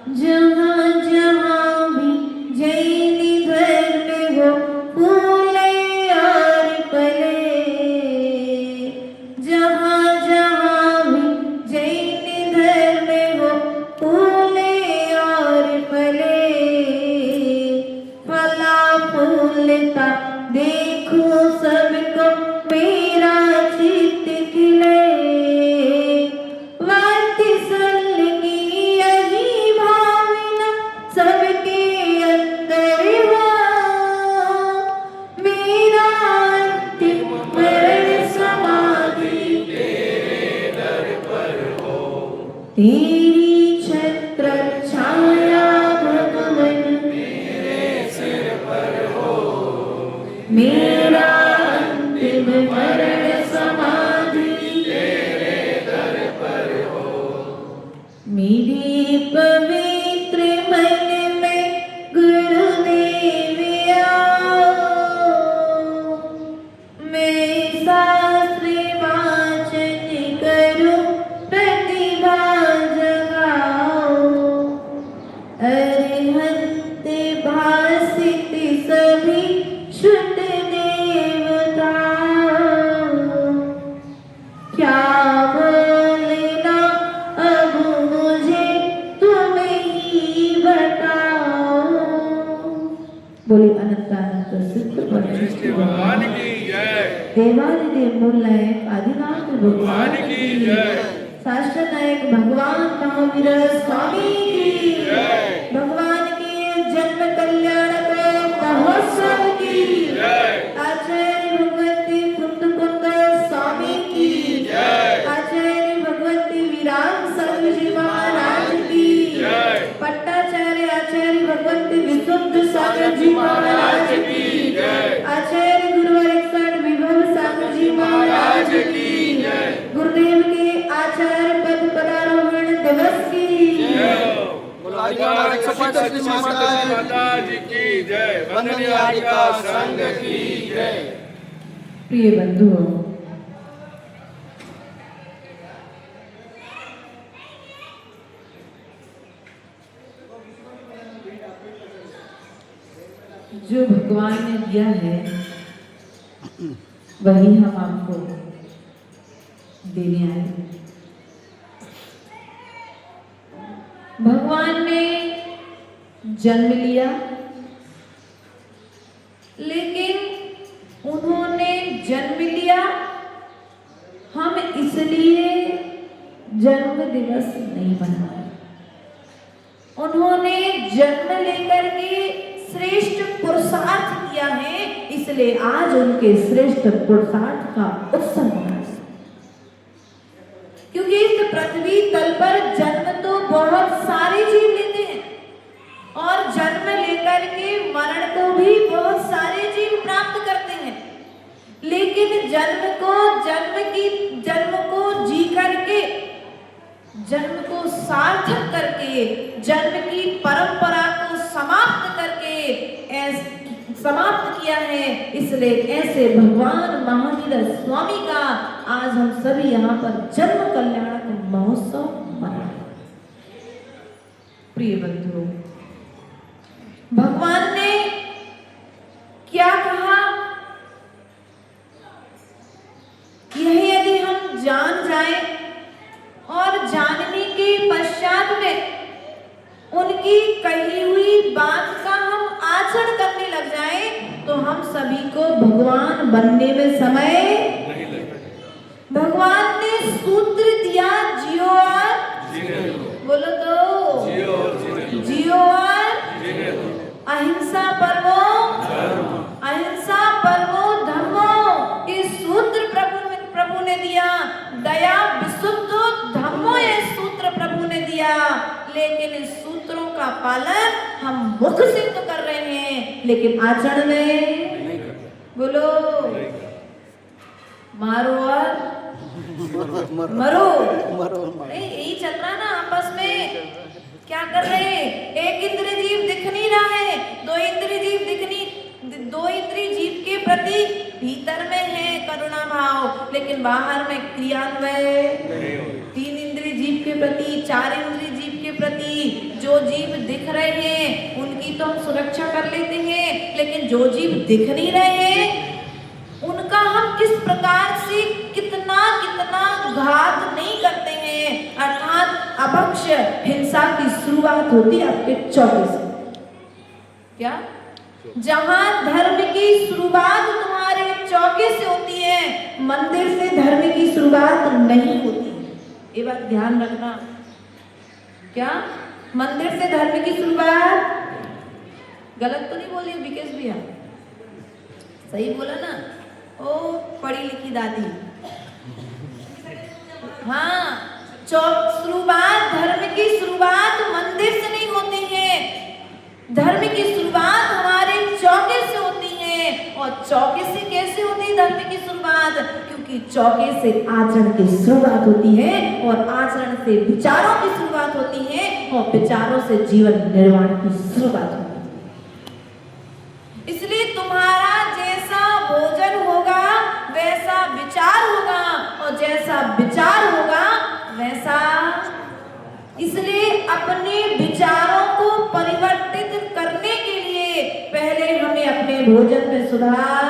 जहाँ जहाँ भी जैन धर्म हो फूले और फले, जहाँ जहाँ भी जैन धर्म हो फूले और फले, फला फूलता देखो सबको मेरा चित्त खिले, सबके अंदर मेरा अंतिम मरण समाधि तेरे दर पर हो, तेरी छत्र छाया भगवन मेरे सिर पर हो, मेरा अंतिम मरण समाधि तेरे दर पर हो, मेरे पवित्र मन बोले अनंत अनंत सिद्ध भगवान की जय, देवादिदेव मूलनायक आदिनाथ भगवान की जय, शास्त्र नायक भगवान महावीर स्वामी की जय, भगवान की जन्म कल्याणक महोत्सव की जय, आचार्य भगवती कुंद स्वामी की जय, आचार्य भगवती विराम साधु जी महाराज की जय, पट्टाचार्य आचार्य भगवती विशुद्ध सागर जी महाराज की जय, आचार्य गुरुवर विभव सागर जी महाराज की जय, गुरुदेव के आचार्य पद पदारोहण दिवस की जय, माता जी की जय, वंदनीय आर्या संघ की जय। प्रिय बंधुओं, जो भगवान ने दिया है वही हम आपको देने आए। भगवान ने जन्म लिया, लेकिन उन्होंने जन्म लिया, हम इसलिए जन्म दिवस नहीं मनाए। उन्होंने जन्म लेकर के श्रेष्ठ पुरुषार्थ किया है, इसलिए आज उनके श्रेष्ठ पुरुषार्थ का उत्सव मनाया। क्योंकि इस पृथ्वी तल पर जन्म तो बहुत सारे जीव लेते हैं और जन्म लेकर के मरण को भी बहुत सारे जीव प्राप्त करते हैं, लेकिन जन्म को जी करके, जन्म को सार्थक करके, जन्म की परंपरा को समाप्त करके समाप्त किया है। इसलिए ऐसे भगवान महावीर स्वामी का आज हम सभी यहाँ पर जन्म कल्याण महोत्सव मनाए। प्रिय बंधुओं, भगवान ने क्या कहा, यह यदि हम जान जाएं और जानने के पश्चात में उनकी कही हुई बात का हम आचरण करने लग जाएं, तो हम सभी को भगवान बनने में समय नहीं लगेगा। भगवान ने सूत्र दिया, जियो और बोलो तो जियो और अहिंसा परमो धर्मो, ये सूत्र प्रभु ने दिया। दया विशुद्ध धर्मो, ये सूत्र प्रभु ने दिया, लेकिन इस सूत्रों का पालन हम मुख से तो कर रहे हैं, लेकिन आचरण में बोलो मारो और मरो नहीं, यही चल रहा ना आपस में। क्या कर रहे हैं, एक इंद्रिय जीव दिख नहीं रहा है, दो इंद्रिय जीव के प्रति भीतर में है करुणा भाव, लेकिन बाहर में क्रियान्वय। तीन इंद्रिय जीव के प्रति, चार इंद्रिय जीव के प्रति जो जो जीव दिख रहे हैं उनकी तो हम सुरक्षा कर लेते हैं, लेकिन जो जीव दिख नहीं रहे उनका हम किस प्रकार से कितना कितना घात नहीं करते हैं। अर्थात अभक्ष हिंसा की शुरुआत होती है आपके चौके से। क्या? जहां धर्म की शुरुआत तुम्हारे चौके से होती है, मंदिर से धर्म की शुरुआत नहीं होती। ये बात ध्यान रखना। क्या? मंदिर से धर्म की शुरुआत, गलत तो नहीं बोली विकेश भैया? सही बोला ना? ओ पढ़ी लिखी दादी। हाँ, शुरुआत, धर्म की शुरुआत मंदिर से नहीं होती है। धर्म की शुरुआत हमारे चौके से होती है। और चौके से कैसे होती है धर्म की शुरुआत? क्योंकि चौके से आचरण की शुरुआत होती है, और आचरण से विचारों की शुरुआत होती है, और विचारों से जीवन निर्माण की शुरुआत होती है। इसलिए तुम्हारा जैसा भोजन होगा वैसा विचार होगा, और जैसा विचार होगा वैसा। इसलिए अपने विचारों को परिवर्तित करने के लिए पहले हमें अपने भोजन में सुधार।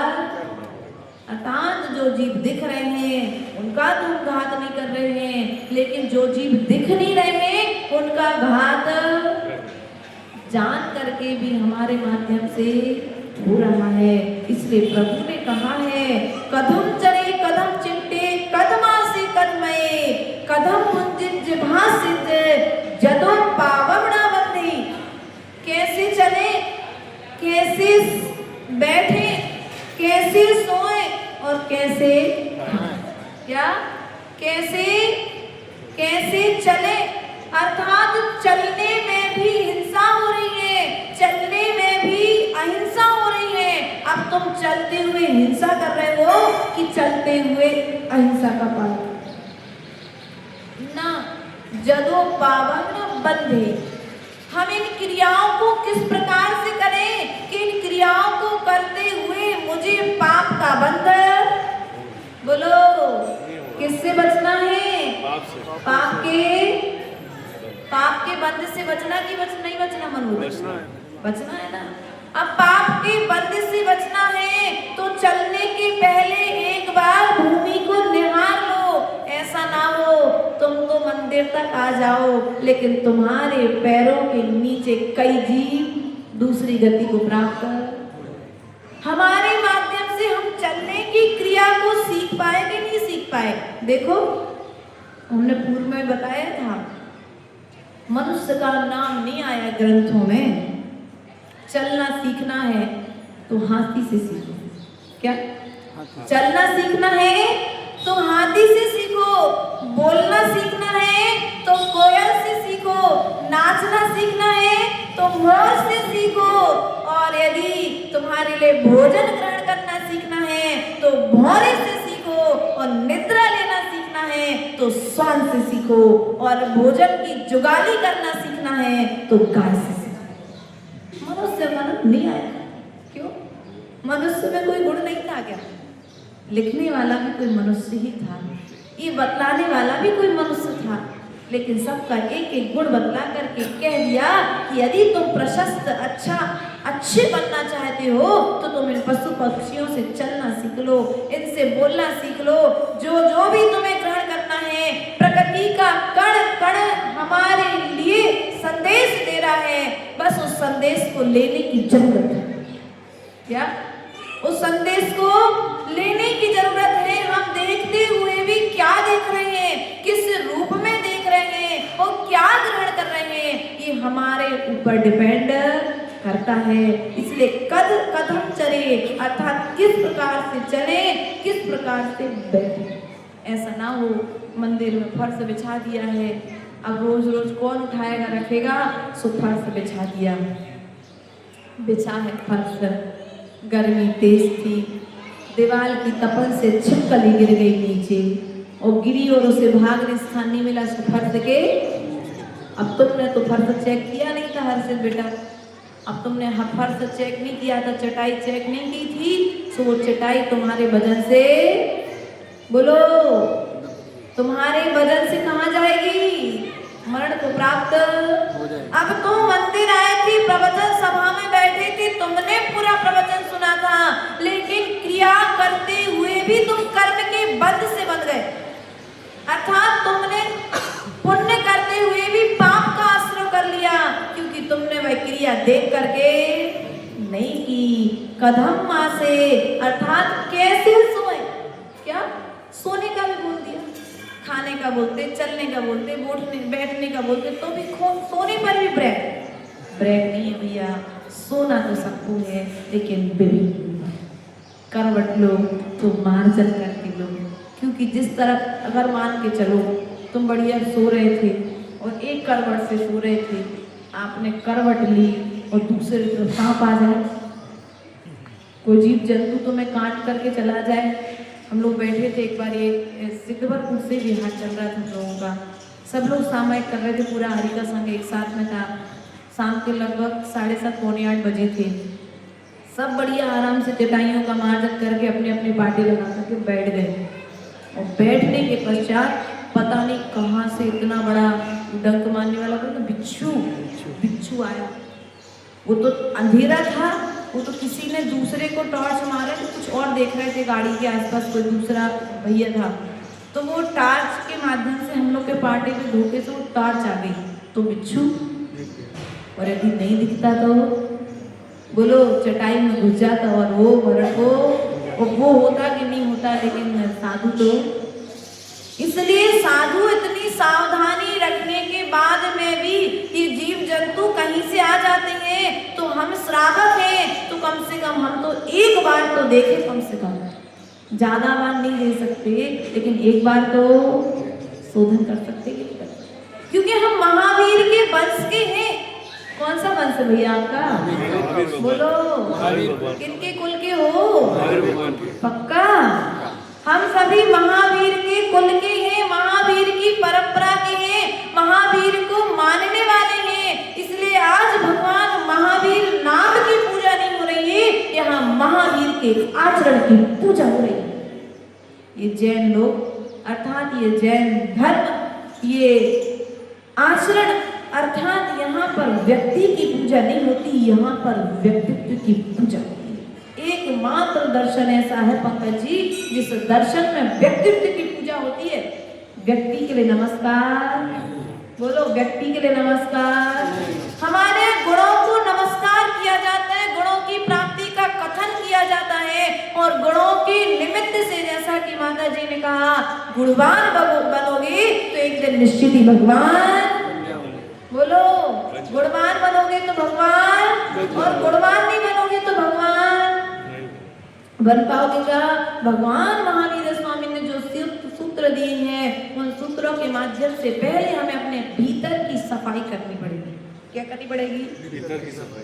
अर्थात जो जीव दिख रहे हैं उनका तो घात नहीं कर रहे हैं, लेकिन जो जीव दिख नहीं रहे उनका घात जान करके भी हमारे माध्यम से हो रहा है। इसलिए प्रभु ने कहा है, कदम चले कदम चिट्टे कदमा से कदमये, कदम मुंजित जिभा सिद्ध जदो पावमना बंदी। कैसे चले, कैसे बैठे, कैसे सोए और कैसे क्या, कैसे कैसे चले। अर्थात चलने में भी हिंसा हो रही है, चलने में भी अहिंसा हो रही है। अब तुम चलते हुए हिंसा कर रहे हो कि चलते हुए अहिंसा का पालन ना। जदो पावन बंधे, हम इन क्रियाओं को किस प्रकार से करें कि इन क्रियाओं को करते हुए मुझे पाप का बंधन, बोलो किससे बचना है? पाप के बंध से बचना कि नहीं बचना? मनोज बचना है ना। अब पाप के बंध से बचना है तो चलने के पहले एक बार भूमि को निहार लो। ऐसा ना हो तुम तो मंदिर तक आ जाओ, लेकिन तुम्हारे पैरों के नीचे कई जीव दूसरी गति को प्राप्त कर। हमारे माध्यम से हम चलने की क्रिया को सीख पाए कि नहीं सीख पाए? देखो, हमने पूर्व में बताया था, मनुष्य का नाम नहीं आया ग्रंथों में। चलना सीखना है तो हाथी से सीखो। क्या? चलना सीखना है तो हाथी से सीखो, बोलना सीखना है तो कोयल से सीखो, नाचना सीखना है तो मोर से सीखो, और यदि तुम्हारे लिए भोजन ग्रहण करना सीखना है तो भौरे से सीखो, और निद्रा लेना सीखना है तो श्वान से सीखो, और भोजन की जुगाली करना सीखना है तो गाय से सीखो। मनुष्य मन नहीं आया। क्यों? मनुष्य में कोई गुण नहीं था क्या? लिखने वाला भी कोई मनुष्य ही था, ये बतलाने वाला भी कोई मनुष्य था, लेकिन सबका एक एक गुण बतला करके कह दिया कि यदि तुम प्रशस्त अच्छे बनना चाहते हो तो तुम इन पशु पक्षियों से चलना सीख लो, इनसे बोलना सीख लो। जो जो भी तुम्हें ग्रहण करना है, प्रकृति का कण कण हमारे लिए संदेश दे रहा है, बस उस संदेश को लेने की जरूरत है। क्या? उस संदेश को लेने की जरूरत है। हम देखते हुए भी क्या देख रहे हैं, किस रूप में देख रहे हैं और क्या ग्रहण कर रहे हैं, ये हमारे ऊपर डिपेंड करता है। इसलिए कदम चले, अर्थात किस प्रकार से चले, किस प्रकार से बैठे। ऐसा ना हो मंदिर में फर्श बिछा दिया है, अब रोज रोज कौन उठाएगा रखेगा, सो फर्श बिछा दिया, बिछा है फर्श, गर्मी तेज थी, दीवार की तपन से छिपकली गिर गई नीचे और गिरी और उसे भागने स्थान नहीं मिला फर्श के। अब तुमने तो फर्श चेक किया नहीं था हर्षित बेटा, अब तुमने फर्श चेक नहीं किया था, चटाई चेक नहीं की थी, तो वो चटाई तुम्हारे वजन से, बोलो तुम्हारे वजन से कहाँ जाएगी? मरण को प्राप्त हो जाए। अब तुम मंदिर आए थे, प्रवचन सभा में बैठे थे, तुमने पूरा प्रवचन सुना था, लेकिन क्रिया करते हुए भी तुम कर्म के बंध से बंध गए। अर्थात तुमने पुण्य करते हुए भी पाप का आश्रय कर लिया, क्योंकि तुमने वह क्रिया देख करके नहीं की। कदम माँ से अर्थात कैसे सोए, क्या सोने का भी बोल दिया, खाने का बोलते, चलने का बोलते, बैठने का बोलते, तो भी सोने पर भी ब्रेक नहीं है भैया। सोना तो सबको है, लेकिन करवट लो तो मार्जन करके लो, क्योंकि जिस तरफ अगर मान के चलो तुम बढ़िया सो रहे थे और एक करवट से सो रहे थे, आपने करवट ली और दूसरे तरफ सांप आ जाए, कोई जीव जंतु तुम्हें काट करके चला जाए। हम लोग बैठे थे एक बार, ये सिद्धवरपुर से बिहार चल रहा था हम लोगों का, सब लोग सामायिक कर रहे थे, पूरा हरि का संघ एक साथ में था। शाम के लगभग 7:30 पौने 8 बजे थे। सब बढ़िया आराम से चटाइयों का मार्जन करके अपने अपनी पार्टी लगा करके बैठ गए, और बैठने के पश्चात पता नहीं कहाँ से इतना बड़ा डंक मारने वाला तो बिच्छू आया। वो तो अंधेरा था, वो तो किसी ने दूसरे को टॉर्च मारा तो कुछ और देख रहे थे, गाड़ी के आसपास कोई दूसरा भैया था, तो वो टॉर्च के माध्यम से हम लोग के पार्टी में धोखे से वो टॉर्च आ गई तो बिच्छू, और यदि नहीं दिखता तो बोलो चटाई में घुस जाता और वो मरण को वो होता कि नहीं होता। लेकिन साधु तो, इसलिए साधु इतनी सावधानी रखने के बाद में भी ये जीव जंतु कहीं से आ जाते हैं, तो हम श्रावक हैं, तो कम से कम हम तो एक बार तो देखें, कम से कम ज्यादा बार नहीं दे सकते, लेकिन एक बार तो शोधन कर सकते हैं, क्योंकि हम महावीर के वंश के हैं। कौन सा वंश है भैया आपका, बोलो किनके कुल के हो, पक्का? हम सभी महावीर के कुल के हैं, महावीर की परंपरा के हैं, महावीर को मानने वाले हैं। इसलिए आज भगवान महावीर नाम की पूजा नहीं हो रही है, यहाँ महावीर के आचरण की पूजा हो रही है। ये जैन लोग अर्थात ये जैन धर्म, ये आचरण अर्थात यहाँ पर व्यक्ति की पूजा नहीं होती, यहाँ पर व्यक्तित्व की पूजा होती है। एकमात्र दर्शन ऐसा है पंकज जी, जिस दर्शन में व्यक्तित्व की पूजा होती है। व्यक्ति के लिए नमस्कार, बोलो व्यक्ति के लिए नमस्कार। हमारे गुणों को नमस्कार किया जाता है, गुणों की प्राप्ति का कथन किया जाता है, और गुणों के निमित्त से, जैसा कि माता जी ने कहा, गुणवान बनोगे तो एक दिन निश्चित ही भगवान, बोलो गुणवान बनोगे तो भगवान, और गुणवान नहीं बनोगे तो भगवान बन पाओगे क्या? भगवान महावीर स्वामी ने जो सूत्र दिए हैं, उन सूत्रों के माध्यम से पहले हमें अपने भीतर की सफाई करनी पड़ेगी। क्या करनी पड़ेगी? भीतर की सफाई।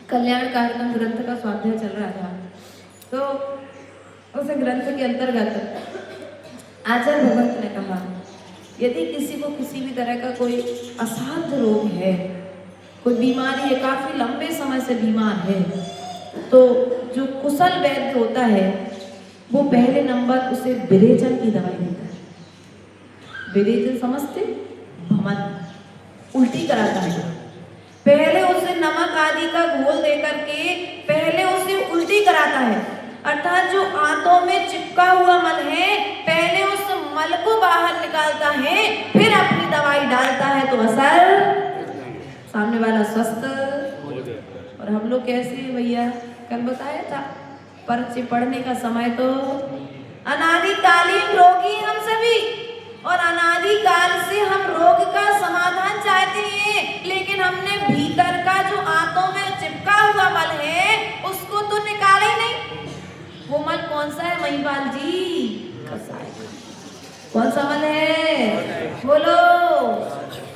कल्याण कार्यक्रम ग्रंथ का स्वाध्याय चल रहा था, तो उस ग्रंथ के अंतर्गत आचार्य भगवंत ने कहा, यदि किसी को किसी भी तरह का कोई असाध्य रोग है, कोई बीमारी है, काफी लंबे समय से बीमार है, तो जो कुशल वैद्य होता है वो पहले नंबर उसे विरेचन की दवाई देता है। विरेचन समझते? भ्रमण, उल्टी कराता है। पहले उसे नमक आदि का घोल देकर के पहले उसे उल्टी कराता है, अर्थात जो आंतों में चिपका हुआ मल है, पहले उस मल को बाहर निकालता है, फिर अपनी दवाई डालता है, तो असर सामने वाला स्वस्थ। और हम लोग कैसे भैया, कल बताया था, पर्चे पढ़ने का समय तो अनादिकालीन रोगी हम सभी, और अनादिकाल से हम रोग का समाधान चाहते हैं, लेकिन हमने भीतर का जो आंतों में चिपका हुआ मल है उसको तो निकाला ही नहीं। वो मल कौन सा है महिपाल जी? कसाय। कौन सा मल है? बोलो।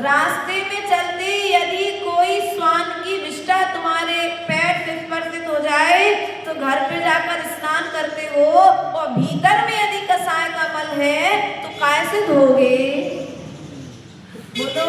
रास्ते में चलते यदि कोई श्वान की विष्ठा तुम्हारे पैर से स्पर्शित हो जाए तो घर पे जाकर स्नान करते हो, और भीतर में यदि कसाय का मल है तो कैसे धोगे? बोलो,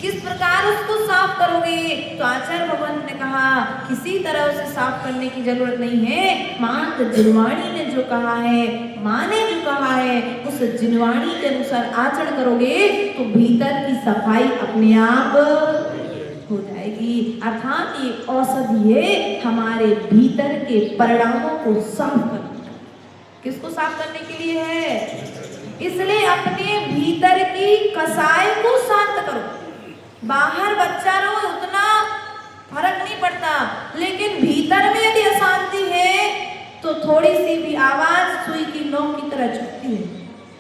किस प्रकार उसको साफ करोगे? तो आचार्य भगवंत ने कहा, किसी तरह उसे साफ करने की जरूरत नहीं है। मात जिनवाणी ने जो कहा है, माँ ने जो कहा है, उस जिनवाणी के अनुसार आचरण करोगे तो भीतर की सफाई अपने आप हो जाएगी। अर्थात ये औषधि है हमारे भीतर के परिणामों को साफ करने। किसको साफ करने के लिए है? इसलिए अपने भीतर की कसाई को शांत करो। बाहर बच्चा रहो उतना फर्क नहीं पड़ता, लेकिन भीतर में यदि अशांति है तो थोड़ी सी भी आवाज सुई की नोक की तरह चुभती है,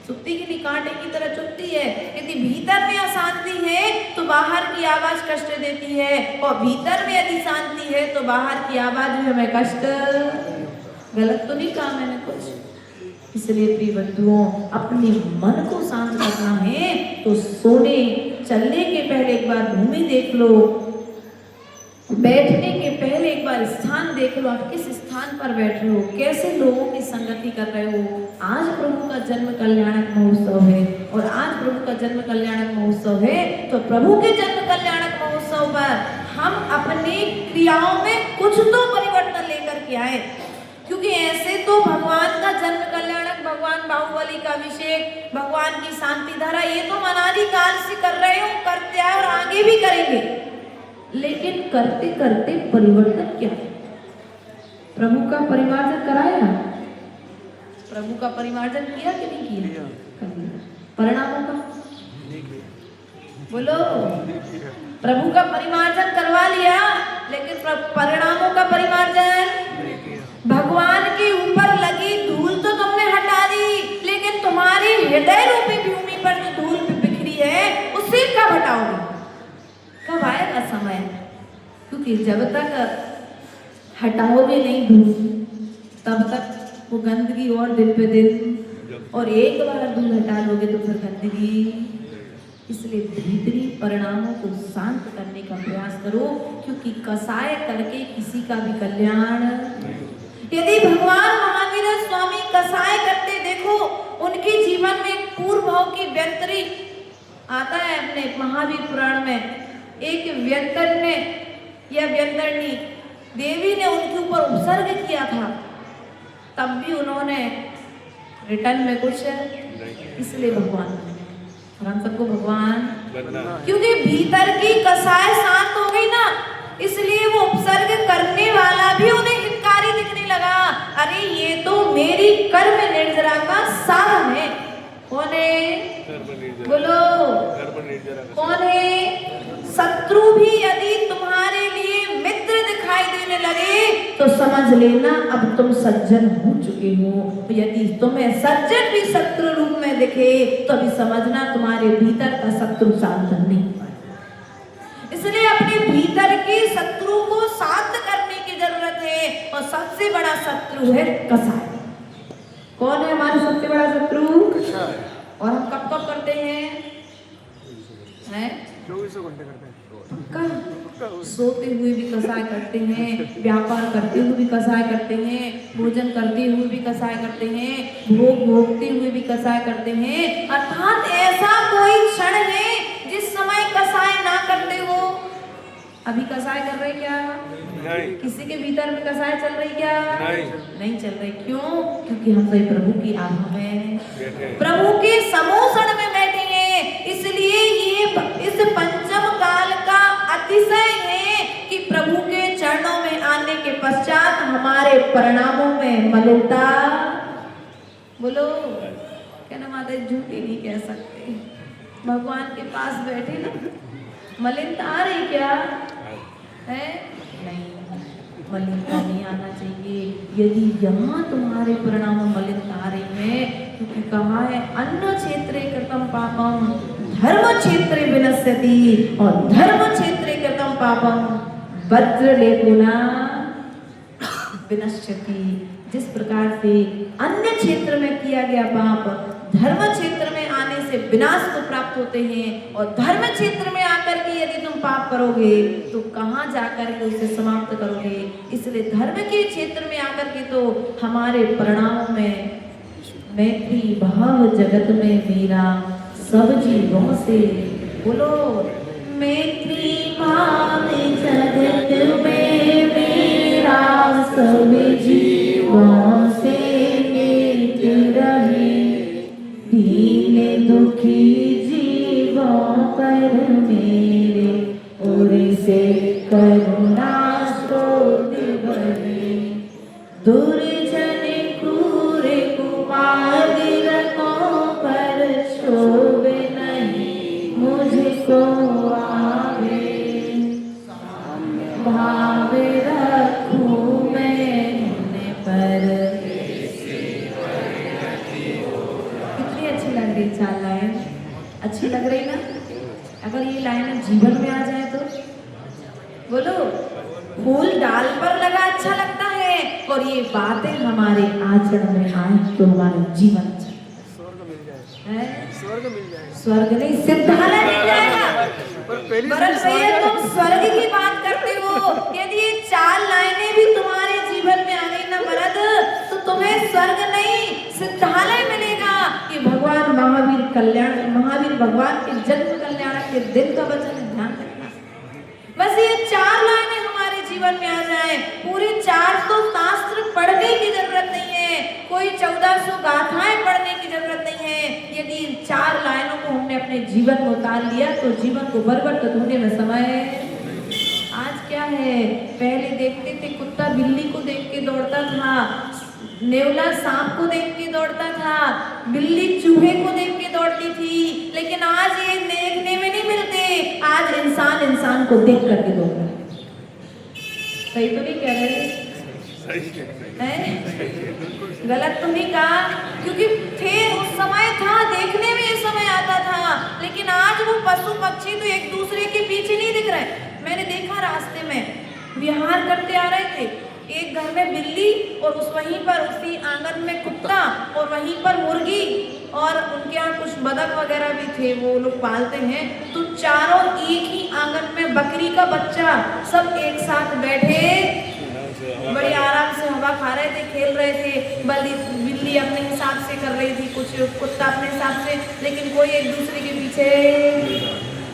चुभती की नहीं कांटे की तरह चुभती है। यदि भीतर में अशांति है तो बाहर की आवाज कष्ट देती है, और भीतर में यदि शांति है तो बाहर की आवाज भी हमें कष्ट। गलत तो नहीं कहा मैंने कुछ? इसलिए प्रिय बंधुओं, अपने मन को शांत करना है तो सोने चलने के पहले एक बार भूमि देख लो, बैठने के पहले एक बार स्थान देख लो, आप किस स्थान पर बैठ रहे हो, कैसे लोगों की संगति कर रहे हो। आज प्रभु का जन्म कल्याणक महोत्सव है, और आज प्रभु का जन्म कल्याणक महोत्सव है, तो प्रभु के जन्म कल्याणक महोत्सव पर हम अपनी क्रियाओं में कुछ तो परिवर्तन लेकर के आए। क्योंकि ऐसे तो भगवान का जन्म कल्याणक, भगवान बाहुबली का अभिषेक, भगवान की शांति धारा, ये तो अनादि काल से कर रहे हो, करते हैं और आगे भी करेंगे। लेकिन करते करते परिवर्तन क्या? प्रभु का परिमार्जन कराया? प्रभु का परिमार्जन किया कि नहीं किया? परिणामों का बोलो। प्रभु का परिमार्जन करवा लिया, लेकिन परिणामों का परिमार्जन, भगवान के ऊपर लगी धूल तो तुमने हटा दी, लेकिन तुम्हारी हृदय रूपी भूमि पर जो धूल बिखरी है उसे कब हटाओगे? कब आएगा समय? क्योंकि जब तक हटाओगे नहीं धूल, तब तक वो गंदगी और दिन पे दिन, और एक बार धूल हटा लोगे तो फिर गंदगी। इसलिए भीतरी परिणामों को शांत करने का प्रयास करो, क्योंकि कसाय करके किसी का भी कल्याण। यदि भगवान महावीर स्वामी कसाय करते देखो, उनके जीवन में पूर्व भाव की व्यंतरी आता है। अपने महावीर पुराण में एक व्यंतर ने या व्यंतरनी देवी ने उनके ऊपर उपसर्ग किया था, तब भी उन्होंने रिटर्न में कुछ, इसलिए भगवान, और हम सबको भगवान, क्योंकि भीतर की कसाय शांत हो गई ना, इसलिए वो उपसर्ग करने वाला भी उन्हें हितकारी दिखने लगा। अरे ये तो मेरी कर्म निर्जरा का साधन है। कौन है? बोलो, कौन है? शत्रु भी यदि तुम्हारे लिए मित्र दिखाई देने लगे तो समझ लेना अब तुम सज्जन हो चुके हो। यदि तुम्हें सज्जन भी शत्रु रूप में दिखे तो अभी समझना तुम्हारे भीतर का शत्रु शांत नहीं। इसलिए अपने भीतर के शत्रु को शांत करने की जरूरत है, और सबसे बड़ा शत्रु है कसाय। कौन है हमारा सबसे बड़ा शत्रु? और हम कब कब करते हैं? 24 घंटे करते हैं। सोते हुए भी कसाय करते हैं, व्यापार करते हुए भी कसाय करते हैं, भोजन करते हुए भी कसाय करते हैं, भोग भोगते हुए भी कसाय करते हैं। अर्थात ऐसा कोई क्षण है जिस समय कसाय ना करते हो। अभी कसाय कर रहे क्या? नहीं। किसी के भीतर में कसाय चल रही क्या? नहीं चल रही। क्यों? क्योंकि हम सभी प्रभु की आभा में, प्रभु के समोषण में बैठे हैं। इसलिए ये इस पंचम काल का अतिशय है कि प्रभु के चरणों में आने के पश्चात हमारे परिणामों में मलिनता, बोलो क्या ना माता, झूठी नहीं कह सकते। भगवान के पास बैठे ना, मलिनता आ रही क्या है? नहीं, मलिनता नहीं आना चाहिए। यदि यहाँ तुम्हारे परिणाम में मलिनता आ रही है, क्योंकि कहा है अन्न क्षेत्रे कृतम पापम धर्म क्षेत्रे विनश्यति, और धर्म क्षेत्रे कृतम पापम वज्र लेपुना विनश्यति। जिस प्रकार से अन्य क्षेत्र में किया गया पाप धर्म क्षेत्र में आने से विनाश को प्राप्त होते हैं, और धर्म क्षेत्र में आकर के यदि तुम पाप करोगे तो कहाँ जाकर के उसे समाप्त करोगे। इसलिए धर्म के क्षेत्र में आकर के तो हमारे परिणामों में मैत्री भाव जगत में मेरा सब जीवों से, बोलो मैत्री भाव जगत में करुणा स्तोत्र बने दुर्जन क्रूर कुमार्गों पर शोभे नहीं मुझको आवे भाव रखूं मैं उन्हें पर। कितनी अच्छी लग रही चार लाइन, अच्छी लग रही ना? अगर ये लाइनें जीवन में आ जाए तो बोलो, फूल डाल पर लगा अच्छा लगता है, और ये बातें हमारे आचरण में आए तो हमारा जीवन स्वर्ग मिल जाए। स्वर्ग नहीं, सिद्धालय मिल जाएगा। भरत भैया तुम स्वर्ग की बात करते हो, यदि ये चार लाइनें भी तुम्हारे जीवन में आ गई ना भरत, तो तुम्हें स्वर्ग नहीं सिद्धालय मिलेगा। ये भगवान महावीर भगवान के जन्म कल्याण के दिन का वचन है, ध्यान रखना। बस ये चार लाइनें हमारे जीवन में आ जाए, पूरे 400 शास्त्र पढ़ने की जरूरत नहीं है, कोई 1400 गाथाएं पढ़ने की जरूरत नहीं है। यदि इन चार लाइनों को हमने अपने जीवन में उतार लिया तो जीवन को परिवर्तित होने में समय। आज क्या है, पहले देखते थे कुत्ता बिल्ली को देख के दौड़ता था, नेवला सांप को देख के दौड़ता था, बिल्ली चूहे को देख के दौड़ती थी, लेकिन आज ये देखने में नहीं मिलते। आज इंसान को देख करके दौड़ रहा है। सही तो नहीं कह रहे? गलत तो नहीं कहा, क्योंकि थे उस समय था, देखने में ये समय आता था, लेकिन आज वो पशु पक्षी तो एक दूसरे के पीछे नहीं दिख रहे। मैंने देखा रास्ते में विहार करते आ रहे थे, एक घर में बिल्ली और वहीं पर उसी आंगन में कुत्ता और वहीं पर मुर्गी, और उनके यहाँ कुछ बदक वगैरह भी थे, वो लोग पालते हैं। तो चारों एक ही आंगन में बकरी का बच्चा सब एक साथ बैठे बड़े आराम से हवा खा रहे थे, खेल रहे थे। बिल्ली अपने हिसाब से कर रही थी, कुछ कुत्ता अपने हिसाब से, लेकिन कोई एक दूसरे के पीछे।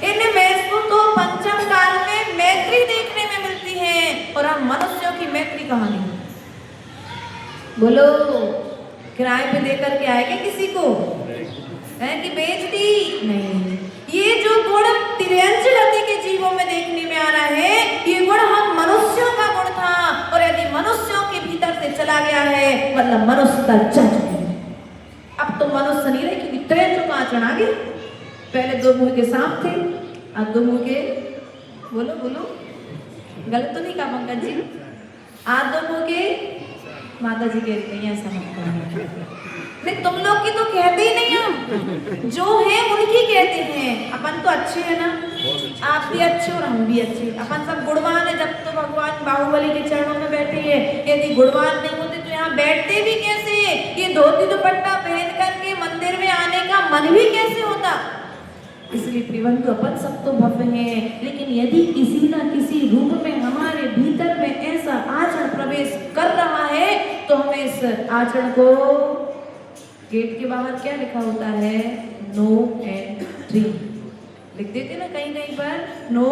इन्हें मैसको तो पंचम काल में मैत्री देखने में मिलती है, और हम मनुष्यों की मैत्री कहानी बोलो, किराए पे देकर के आएगा किसी को है कि बेच दी? नहीं। ये जो गुण तिर्यंच गति के जीवों में देखने में आ रहा है, ये गुण हम मनुष्यों का गुण था, और यदि मनुष्यों के भीतर से चला गया है मतलब मनुष्यता चल चुकी है। अब तो मनुष्य नहीं रहे, क्योंकि तिर्यंच का आचरण आ गया। पहले दो मुंह के सांप थे, अब दो मुंह के बोलो गलत तो नहीं कहा पंकज जी? आज दो मुंह के माता जी कह रही ऐसा मत करो। नहीं, तुम लोग की तो कहते ही नहीं, हम जो है उनकी कहते हैं। अपन तो अच्छे है ना, आप भी अच्छे और हम भी अच्छे, अपन सब गुणवान है। जब तो भगवान बाहुबली के चरणों में बैठे हैं, यदि गुणवान नहीं होते तो यहाँ बैठते भी कैसे? ये धोती दुपट्टा पहन करके मंदिर में आने का मन भी कैसे होता? इसलिए प्रियबंधु अपन सब तो भव्य हैं, लेकिन यदि किसी न किसी रूप में हमारे भीतर में ऐसा आचरण प्रवेश कर रहा है, तो हमें इस आचरण को, गेट के बाहर क्या लिखा होता है? नो एंट्री लिख देते ना कहीं पर, नो।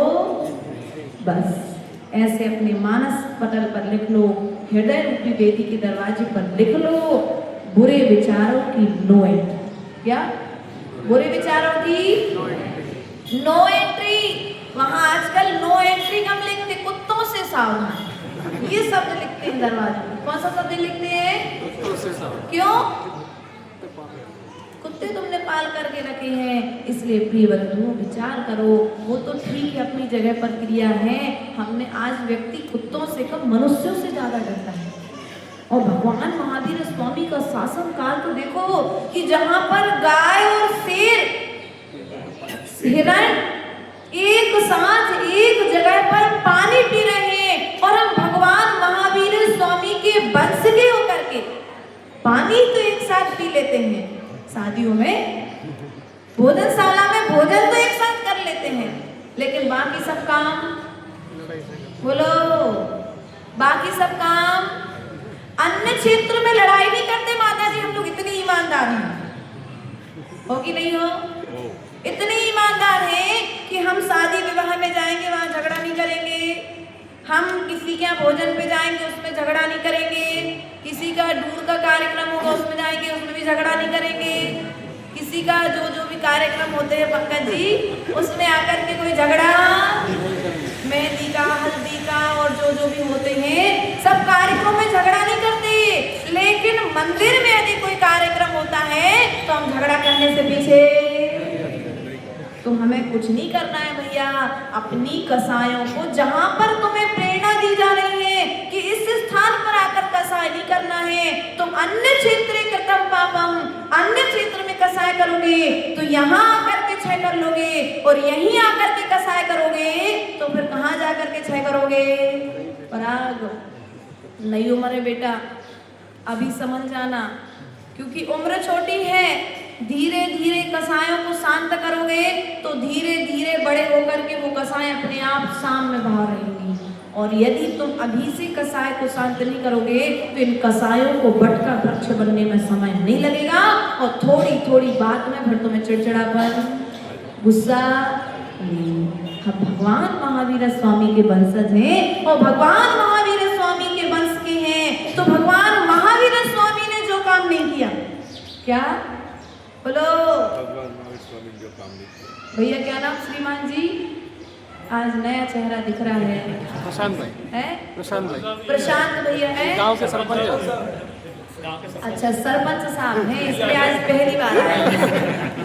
बस ऐसे अपने मानस पटल पर लिख लो, हृदय रूपी वेदी के दरवाजे पर लिख लो, बुरे विचारों की नो एंट्री। क्या? बुरे विचारों की नो एंट्री। वहां आजकल नो एंट्री कम लिखते, कुत्तों से सावधान, ये शब्द लिखते हैं दरवाजे में। कौन सा शब्द लिखते हैं? कुत्तों से सावधान। क्यों? कुत्ते तुमने पाल करके रखे हैं, इसलिए प्रिय बंधुओं विचार करो। वो तो ठीक है, अपनी जगह पर क्रिया है। हमने आज व्यक्ति कुत्तों से कम मनुष्यों से ज्यादा डरता है। और भगवान महावीर स्वामी का शासन काल तो देखो कि जहां पर गाय और शेर, हिरण एक साथ एक जगह पर पानी पी रहे हैं, और हम भगवान महावीर स्वामी के वंश के होकर के पानी तो एक साथ पी लेते हैं। शादियों में, भोजनशाला में भोजन तो एक साथ कर लेते हैं, लेकिन बाकी सब काम बोलो, बाकी सब काम अन्य क्षेत्र में लड़ाई नहीं करते। माता जी, हम लोग इतने ईमानदार हैं, हो कि नहीं हो? इतने ईमानदार हैं कि हम शादी विवाह में जाएंगे, वहां झगड़ा नहीं करेंगे। हम किसी के यहाँ भोजन पे जाएंगे, उसमें झगड़ा नहीं करेंगे। किसी का दूर का कार्यक्रम होगा, उसमें जाएंगे, उसमें भी झगड़ा नहीं करेंगे। किसी का जो भी कार्यक्रम होते हैं पंकज जी, उसमें आकर के कोई झगड़ा। मेहंदी का, हल्दी का और जो भी होते हैं सब कार्यक्रम में झगड़ा नहीं करते, लेकिन मंदिर में यदि कोई कार्यक्रम होता है तो हम झगड़ा करने से पीछे। तो हमें कुछ नहीं करना है भैया, अपनी कसायों को जहां पर तुम्हें प्रेरणा दी जा रही है कि इस स्थान पर आकर कसाय नहीं करना है, तुम अन्य क्षेत्र कृतम पापम, अन्य क्षेत्र में कसाय करोगे तो यहाँ आकर के क्षय कर लोगे, और यहीं आकर के कसाय करोगे तो फिर कहाँ जाकर के क्षय करोगे? पराग नई उम्र है बेटा, अभी समझ जाना, क्योंकि उम्र छोटी है। धीरे धीरे कसायों को शांत करोगे तो धीरे धीरे बड़े होकर के वो कसाय अपने आप सामने बाहर रहेंगी, और यदि तुम अभी से कसाय को शांत नहीं करोगे तो इन कसायों को बटका वृक्ष बनने में समय नहीं लगेगा, और थोड़ी थोड़ी बात में फिर तुम्हें चिड़चिड़ापन, गुस्सा। हम भगवान महावीर स्वामी के वंशज हैं और भगवान महावीर स्वामी के वंश के हैं, तो भगवान महावीर स्वामी ने जो काम नहीं किया, क्या बोलो? भगवान महावीर स्वामी जो काम नहीं किया। भैया क्या नाम श्रीमान जी? आज नया चेहरा दिख रहा है। प्रशांत भाई है? प्रशांत भाई, प्रशांत भैया है, गांव के सरपंच। अच्छा सरपंच साहब हैं, इसलिए आज पहली बार आए।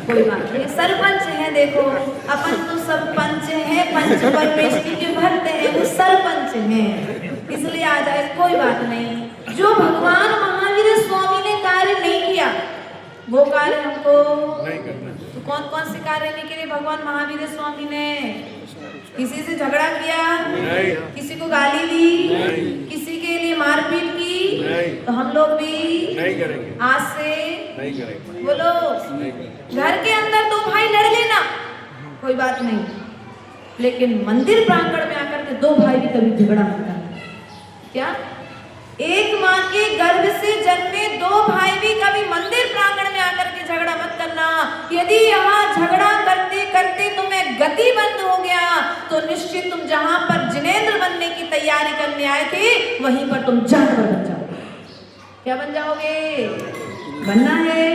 कोई बात नहीं, सरपंच हैं। देखो अपन तो सब पंच हैं, पंच परमेश्वरी के भक्त हैं, वो सरपंच हैं, इसलिए आ जाए, कोई बात नहीं। जो भगवान महावीर स्वामी ने कार्य नहीं किया वो कार्य हमको नहीं करना। तो कौन कौन से कार्य नहीं किए भगवान महावीर स्वामी ने? किसी से झगड़ा किया? नहीं। किसी को गाली दी? नहीं। किसी के लिए मारपीट की? नहीं। तो हम लोग भी नहीं करेंगे, आज से नहीं करेंगे, बोलो। नहीं करेंगे। घर के अंदर दो भाई लड़ लेना कोई बात नहीं, लेकिन मंदिर प्रांगण में आकर के दो भाई भी कभी झगड़ा मत करना। क्या? एक माँ के गर्भ से जन्मे दो भाई भी कभी मंदिर प्रांगण में आकर के झगड़ा मत करना। यदि यहाँ झगड़ा करते करते तुम्हें गति बंद हो गया तो निश्चित तुम जहाँ पर जिनेंद्र बनने की तैयारी करने आए थे वहीं पर तुम जानवर बन जाओगे। क्या बन जाओगे? बनना है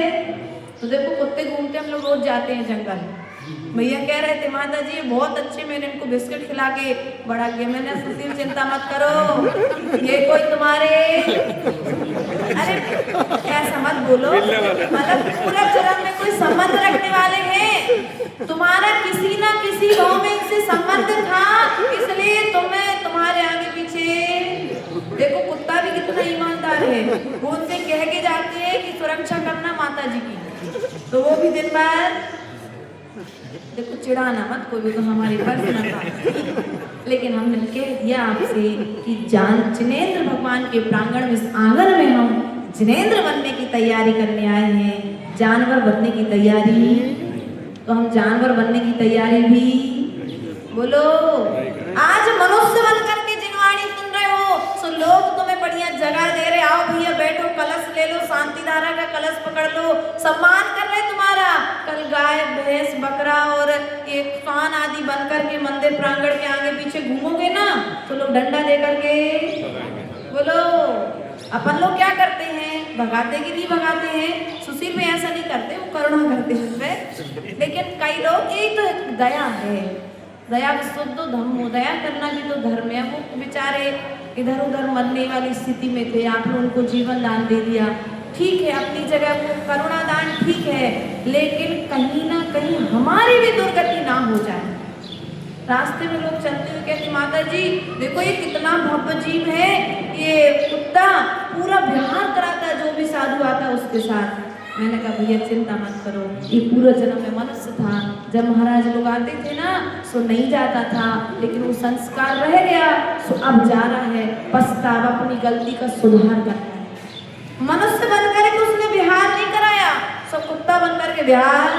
तो देखो, कुत्ते घूमते हम लोग रोज जाते हैं जंगल। भैया कह रहे थे माता जी बहुत अच्छे, मैंने इनको बिस्किट खिला के बड़ा किया। मैंने सुशील चिंता मत करो, ये कोई तुम्हारे, अरे ऐसा मत बोलो, मतलब पूरा चरण में कोई संबंध रखने वाले हैं, तुम्हारा किसी ना किसी गांव में इनसे संबंध था, इसलिए तुम्हें तुम्हारे आगे पीछे। देखो कुत्ता भी कितना ईमानदार है, वो उनसे कह के जाती है कि सुरक्षा करना माता जी की, तो वो भी दिन भर। देखो चिढ़ाना मत कोई, तो हमारी पर्सनल बात, लेकिन हमने कह दिया आपसे कि जिनेंद्र भगवान के प्रांगण में, इस आंगन में हम जिनेंद्र बनने की तैयारी करने आए हैं, जानवर बनने की तैयारी। तो हम जानवर बनने की तैयारी भी बोलो। आज मनुष्य बन करके जिनवाणी सुन रहे हो, सो लोग तुम्हें बढ़िया जगह दे रहे, आओ भैया बैठो, कलश ले लो, शांति धारा का कलश पकड़ लो, सम्मान कर रहे तुम्हारा। कल गाय भैंस बकरा और एक फान आदि बन करके मंदिर प्रांगण के आगे पीछे घूमोगे ना तो लोग डंडा दे करके बोलो। अपन लोग क्या करते हैं, भगाते कि नहीं भगाते हैं? सुशील में ऐसा नहीं करते, वो करुणा करते हैं, लेकिन कई लोग, एक तो दया है, दया शुद्ध धम्मो, दया करना भी तो धर्म है। वो बेचारे इधर उधर मरने वाली स्थिति में थे, आपने उनको जीवन दान दे दिया, ठीक है, अपनी जगह वो करुणा दान ठीक है, लेकिन कहीं ना कहीं हमारी भी दुर्गति ना हो जाए। रास्ते में लोग चलते हुए कहते माता जी देखो ये कितना भव्य जीव है, ये कुत्ता पूरा व्यवहार कराता है जो भी साधु आता है उसके साथ। मैंने कहा भैया चिंता मत करो, ये पूरा जन्म में मनुष्य था, जब महाराज लोग आते थे ना सो नहीं जाता था, लेकिन वो संस्कार रह गया, सो अब जा रहा है, पछतावा, अपनी गलती का सुधार करना है। मनुष्य बनकर के उसने विहार नहीं कराया, सो कुत्ता बनकर के विहार।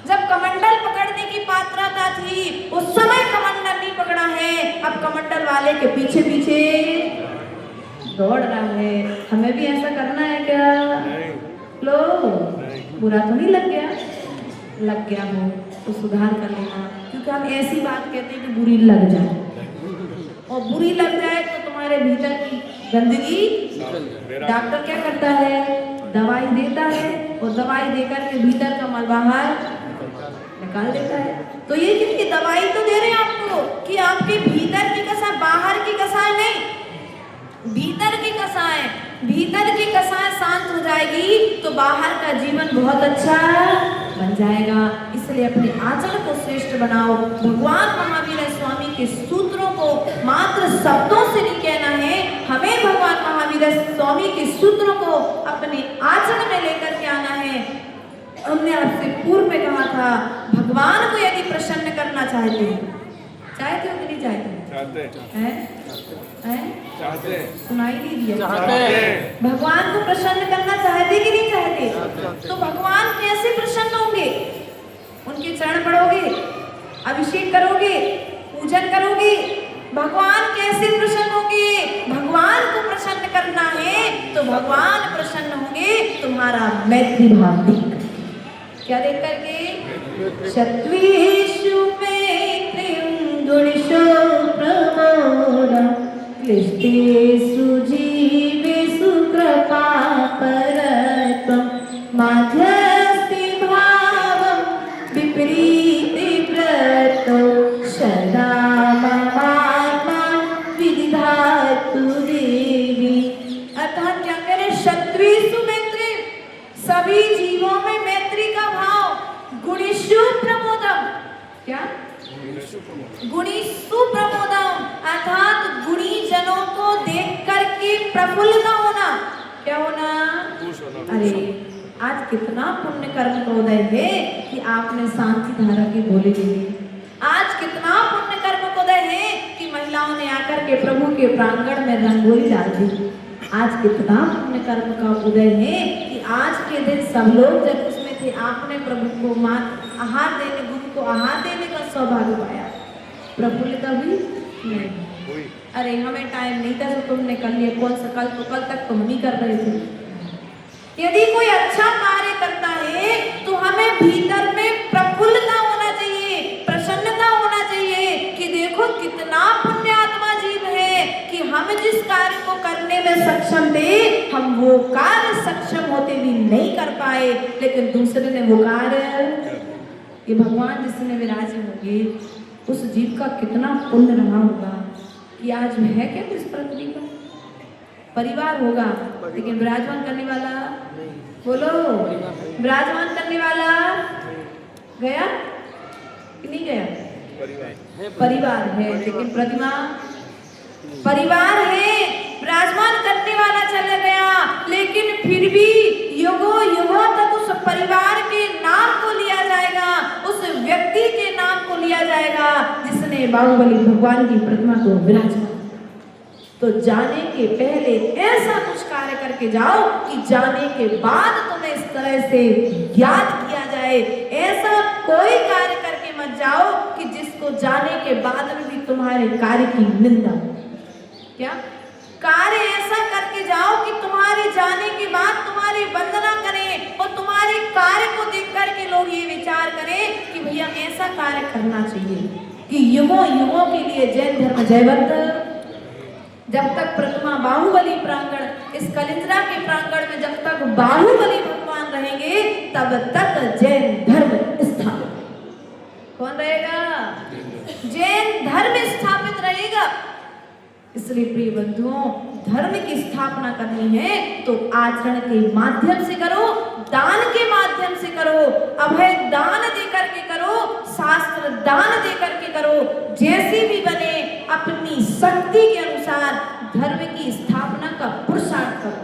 जब कमंडल पकड़ने की पात्रता थी उस समय कमंडल नहीं पकड़ा है, अब कमंडल वाले के पीछे पीछे दौड़ रहा है। हमें भी ऐसा करना है क्या? लो बुरा तो नहीं लग गया? लग गया हो तो सुधार कर लेना, क्योंकि हम ऐसी बात कहते हैं कि बुरी लग जाए, और बुरी लग जाए तो तुम्हारे भीतर की गंदगी, डॉक्टर क्या करता है, दवाई देता है, और दवाई देकर के भीतर का मल बाहर निकाल देता है। तो ये कितनी दवाई तो दे रहे हैं आपको कि आपके भीतर की कसाय, बाहर की कसाय नहीं, भीतर की कसाय, भीतर की कसाय शांत हो जाएगी तो बाहर का जीवन बहुत अच्छा बन जाएगा। इसलिए अपने आचरण को श्रेष्ठ बनाओ। भगवान महावीर स्वामी के सूत्रों को मात्र शब्दों से नहीं कहना है, हमें भगवान महावीर स्वामी के सूत्रों को अपने आचरण में लेकर के आना है। हमने आपसे पूर्व में कहा था, भगवान को यदि प्रसन्न करना चाहते हो कि नहीं चाहते हैं? चाहते सुनाई नहीं दिया। चाहते। भगवान को प्रसन्न करना चाहते कि नहीं चाहते? तो भगवान कैसे प्रसन्न होंगे? उनके चरण पढ़ोगे, अभिषेक करोगे, पूजन करोगे, भगवान कैसे प्रसन्न होंगे? भगवान को प्रसन्न करना है तो भगवान प्रसन्न होंगे तुम्हारा मैत्री भाव देख, क्या देख करके? शत्रुषु मैत्रीं गुणेषु प्रमोदं क्लिष्टेषु जीवेषु कृपापरत्वं माध्यस्थी भावं विपरीते व्रतो सदा ममात्मा विदधातु देवी। अर्थात क्या करें? शत्रुषु मैत्री, सभी जीवों में मैत्री का भाव। गुणेषु प्रमोदम, क्या? गुणेषु प्रमोदम अर्थात गुणी जनों को देख करके प्रफुल्ल न होना। क्या होना? अरे आज कितना पुण्य कर्म का उदय है कि आपने शांति धारा की बोली दी। आज कितना पुण्य कर्म का उदय है कि महिलाओं ने आकर के प्रभु के प्रांगण में रंगोली डाल दी। आज कितना पुण्य कर्म का उदय है कि आज के दिन सब लोग जब उसमें थे, आपने प्रभु को आहार देने, गुरु को आहार देने का सौभाग्य पाया। प्रफुल्लित हुई नहीं? अरे हमें टाइम नहीं था तो तुमने कर लिया, कौन सा कल, तो कल तक तुम नहीं कर रहे थे। यदि कोई अच्छा कार्य करता है तो हमें भीतर में प्रफुल्लता होना चाहिए, प्रसन्नता होना चाहिए कि देखो कितना पुण्यात्मा जीव है कि हम जिस कार्य को करने में सक्षम थे, हम वो कार्य सक्षम होते भी नहीं कर पाए, लेकिन दूसरे ने वो कार्य, ये भगवान जिसने विराजे होंगे उस जीव का कितना पुण्य रहा होगा कि आज है क्या इस पृथ्वी पर? परिवार होगा लेकिन विराजमान करने वाला, बोलो, विराजमान करने वाला गया कि नहीं गया? परिवार है लेकिन प्रतिमा, परिवार है, विराजमान करने वाला चला गया, लेकिन फिर भी युगों युगों तक उस परिवार के नाम को लिया जाएगा, उस व्यक्ति के नाम को लिया जाएगा जिसने बाहुबली भगवान की प्रतिमा को विराजमान। तो जाने के पहले ऐसा कुछ कार्य करके जाओ कि जाने के बाद तुम्हें इस तरह से याद किया जाए। ऐसा कोई कार्य करके मत जाओ कि जिसको जाने के बाद में भी तुम्हारे कार्य की निंदा। क्या कार्य ऐसा करके जाओ कि तुम्हारे जाने के बाद तुम्हारी वंदना करें और तुम्हारे कार्य को देख करके लोग ये विचार करें कि भैया ऐसा कार्य करना चाहिए कि युगों युगों के लिए जैन धर्म जयवंत। जब तक प्रतिमा बाहुबली प्रांगण, इस कलिंद्रा के प्रांगण में जब तक बाहुबली भगवान रहेंगे तब तक जैन धर्म स्थापित। कौन रहेगा? जैन धर्म स्थापित रहेगा। इसलिए प्रिय बंधुओं, धर्म की स्थापना करनी है तो आचरण के माध्यम से करो, दान के माध्यम से करो, अभय दान देकर के करो, शास्त्र दान देकर के करो, जैसी भी बने अपनी शक्ति के अनुसार धर्म की स्थापना का पुरुषार्थ करो।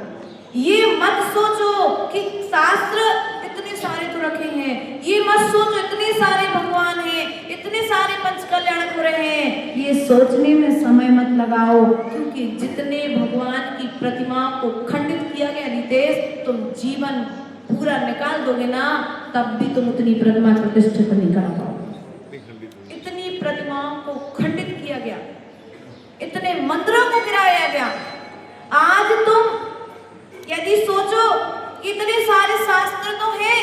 ये मत सोचो कि शास्त्र इतने सारे तो रखे हैं, ये मत सोचो इतने सारे भगवान हैं, इतने सारे पंचकल्याण हो रहे हैं, ये सोचने में समय मत लगाओ, क्योंकि जितने भगवान की प्रतिमाओं को खंडित किया गया रितेश, तुम जीवन पूरा निकाल दोगे ना तब भी तुम उतनी प्रतिमा प्रतिष्ठित नहीं कर पाओगे। इतनी प्रतिमाओं को खंडित किया गया, इतने मंदिरों को गिराया गया। आज तुम यदि सोचो इतने सारे शास्त्र तो हैं,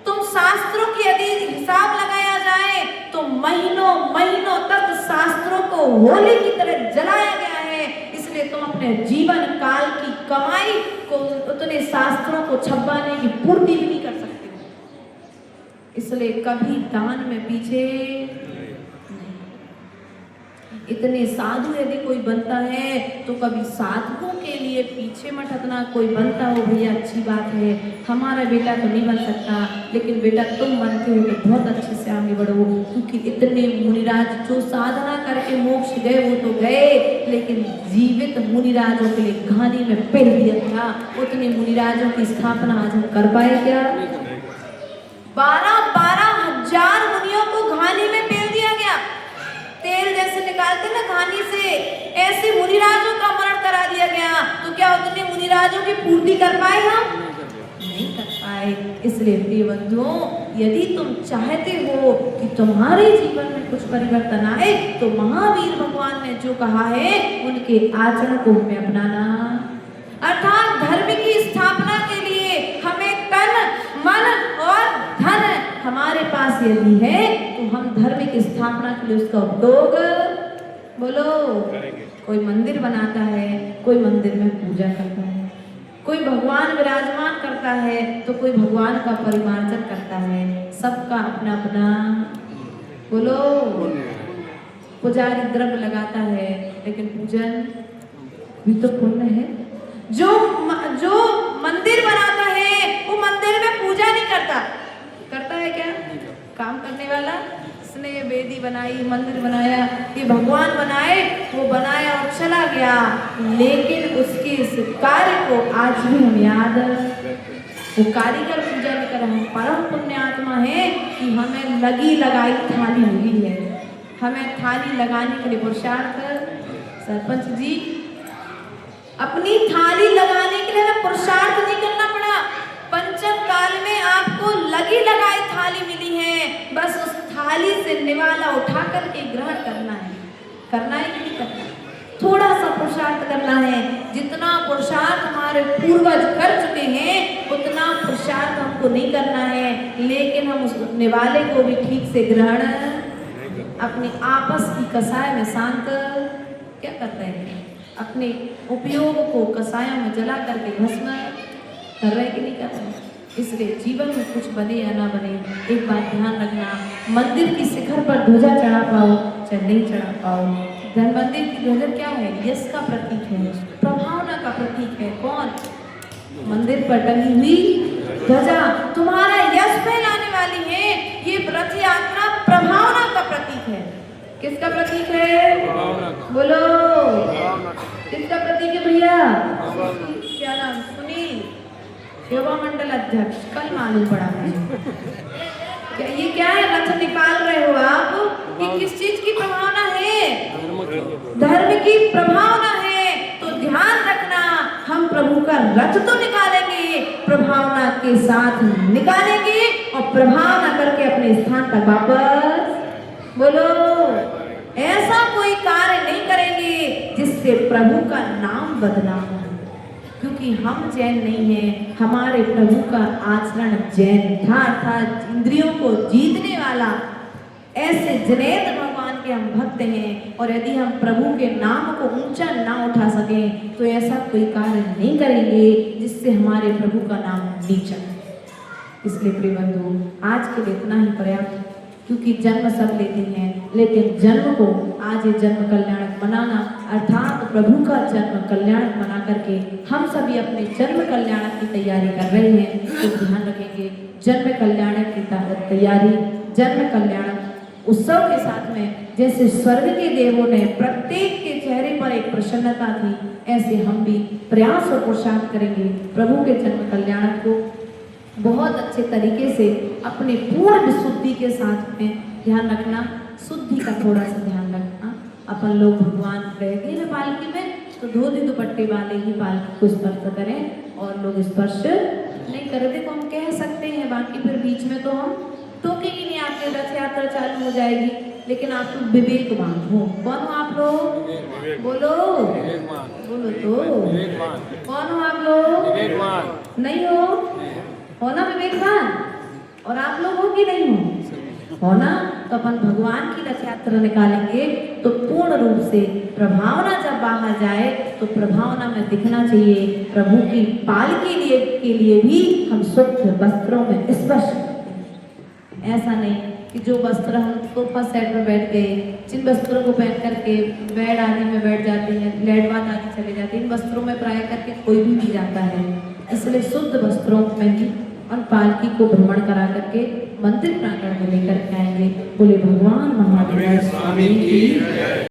तुम शास्त्रों की यदि हिसाब लगाया जाए तो महीनों महीनों तक शास्त्रों को होली की तरह जलाया गया है। इसलिए तुम अपने जीवन काल की कमाई को उतने शास्त्रों को छपाने की पूर्ति भी नहीं कर सकते। इसलिए कभी दान में पीछे इतने साधु यदि कोई बनता है तो कभी साधुओं के लिए पीछे मत हटना। कोई बनता हो भैया अच्छी बात है, हमारा बेटा तो नहीं बन सकता, लेकिन बेटा तुम बनते हो तो बहुत अच्छे से आगे बढ़ो। क्योंकि इतने मुनिराज जो साधना करके मोक्ष गए वो तो गए, लेकिन जीवित मुनिराजों के लिए घानी में पेल दिया था। उतने मुनिराजों की स्थापना आज हम कर पाए क्या? 12-12 हजार मुनियों को घानी में पेल दिया गया। तेल जैसे निकालते ना घानी से, ऐसे मुनिराजों का मरण करा दिया गया। तो क्या उतने मुनिराजों की पूर्ति कर पाए हम? नहीं कर पाए। इसलिए प्रिय बंधुओं, यदि तुम चाहते हो कि तुम्हारे जीवन में कुछ परिवर्तन आए तो महावीर भगवान ने जो कहा है उनके आचरण को हमें अपनाना। अर्थात धर्म की स्थापना के लिए हमें तन मन और धन हमारे पास यदि है तो हम धर्म की स्थापना के लिए उसका उपयोग बोलो। कोई मंदिर बनाता है, कोई मंदिर में पूजा करता है, कोई भगवान विराजमान करता है तो कोई भगवान का परिमार्जन करता है। सबका अपना अपना बोलो। पुजारी द्रव्य लगाता है लेकिन पूजन भी तो पुण्य है। जो मंदिर बनाता है वो मंदिर में पूजा नहीं करता है क्या? काम करने वाला इसने ये वेदी बनाई, मंदिर बनाया, ये भगवान बनाए, वो बनाया और चला गया, लेकिन उसके इस कार्य को आज भी हम याद, वो कारीगर पूजा नहीं कर। हम परम पुण्य आत्मा है कि हमें लगी लगाई थाली मिली है। हमें थाली लगाने के लिए पुरुषार्थ, सरपंच जी अपनी थाली लगाने के लिए हमें पुरुषार्थ नहीं करना पड़ा। पंचम काल में आपको लगी लगाई थाली मिली है, बस उस थाली से निवाला उठा करके ग्रहण करना है। करना है कि नहीं करना? थोड़ा सा पुरुषार्थ करना है। जितना पुरुषार्थ हमारे पूर्वज कर चुके हैं उतना पुरुषार्थ हमको नहीं करना है, लेकिन हम उस निवाले को भी ठीक से ग्रहण अपने आपस की कसाय में शांत क्या करते हैं? अपने उपयोग को कसायों में जला करके भस्म कर रहे कि नहीं कर रहे? इसलिए जीवन में कुछ बने या ना बने, एक बात ध्यान रखना, मंदिर की शिखर पर ध्वजा चढ़ा पाओ चाहे नहीं चढ़ा पाओ, धन मंदिर की ध्वजा क्या है? यश का प्रतीक है, प्रभावना का प्रतीक है। कौन? मंदिर पर टंगी हुई ध्वजा तुम्हारा यश फैलाने वाली है। ये रथ यात्रा प्रभावना का प्रतीक है। किसका प्रतीक है? बोलो। किसका प्रतीक है भैया? क्या नाम? सुनील, सेवा मंडल अध्यक्ष। कल मालूम पड़ा मुझे। क्या ये क्या है? रथ निकाल रहे हो आप? ये किस चीज की प्रभावना है? धर्म की प्रभावना है। तो ध्यान रखना, हम प्रभु का रथ तो निकालेंगे, प्रभावना के साथ निकालेंगे और प्रभावना करके अपने स्थान पर वापस बोलो। ऐसा कोई कार्य नहीं करेंगे जिससे प्रभु का नाम बदनाम हो, क्योंकि हम जैन नहीं हैं। हमारे प्रभु का आचरण जैन था, अर्थात इंद्रियों को जीतने वाला। ऐसे जिनेंद्र भगवान के हम भक्त हैं, और यदि हम प्रभु के नाम को ऊंचा ना उठा सकें तो ऐसा कोई कार्य नहीं करेंगे जिससे हमारे प्रभु का नाम नीचा। इसलिए प्रिय बंधु, आज के लिए इतना ही पर्याप्त, क्योंकि जन्म सब लेते हैं, लेकिन जन्म को आज ये जन्म कल्याणक मनाना, अर्थात प्रभु का जन्म कल्याणक मना करके हम सभी अपने जन्म कल्याणक की तैयारी कर रहे हैं। तो ध्यान रखेंगे, जन्म कल्याणक की तैयारी, जन्म कल्याणक उत्सव के साथ में जैसे स्वर्ग के देवों ने प्रत्येक के चेहरे पर एक प्रसन्नता थी, ऐसे हम भी प्रयास और पुरुषार्थ करेंगे प्रभु के जन्म कल्याणक को बहुत अच्छे तरीके से अपने पूर्ण विशुद्धि के साथ में। ध्यान रखना, शुद्धि का थोड़ा सा ध्यान रखना। अपन लोग भगवान रह गए ना पालकी में, तो धोती दुपट्टे वाले ही पालकी को स्पर्श करें और लोग स्पर्श नहीं करें। देखो हम कह सकते हैं, बाकी फिर बीच में तो हम टोकेंगे नहीं। आपके रथ यात्रा चालू हो जाएगी, लेकिन आप लोग विवेकवान हो। कौन हो आप लोग? बोलो बोलो तो। कौन हो आप लोग? नहीं हो? होना विवेकवान। और आप लोग हो कि नहीं हो? होना। तो अपन भगवान की रथ यात्रा निकालेंगे तो पूर्ण रूप से प्रभावना जब बाहर जाए तो प्रभावना में दिखना चाहिए। प्रभु की पालकी के लिए भी हम शुद्ध वस्त्रों में स्पर्श करते हैं। ऐसा नहीं कि जो वस्त्र हम सोफा सेट में बैठ गए, जिन वस्त्रों को पहन करके बेड आदि में बैठ जाते हैं, लेटवात आदि चले जाते हैं, इन वस्त्रों में प्राय करके कोई भी नहीं जाता है। इसलिए शुद्ध वस्त्रों में ही और पालकी को भ्रमण करा करके मंदिर प्रांगण में लेकर के आएंगे। बोले भगवान महावीर स्वामी की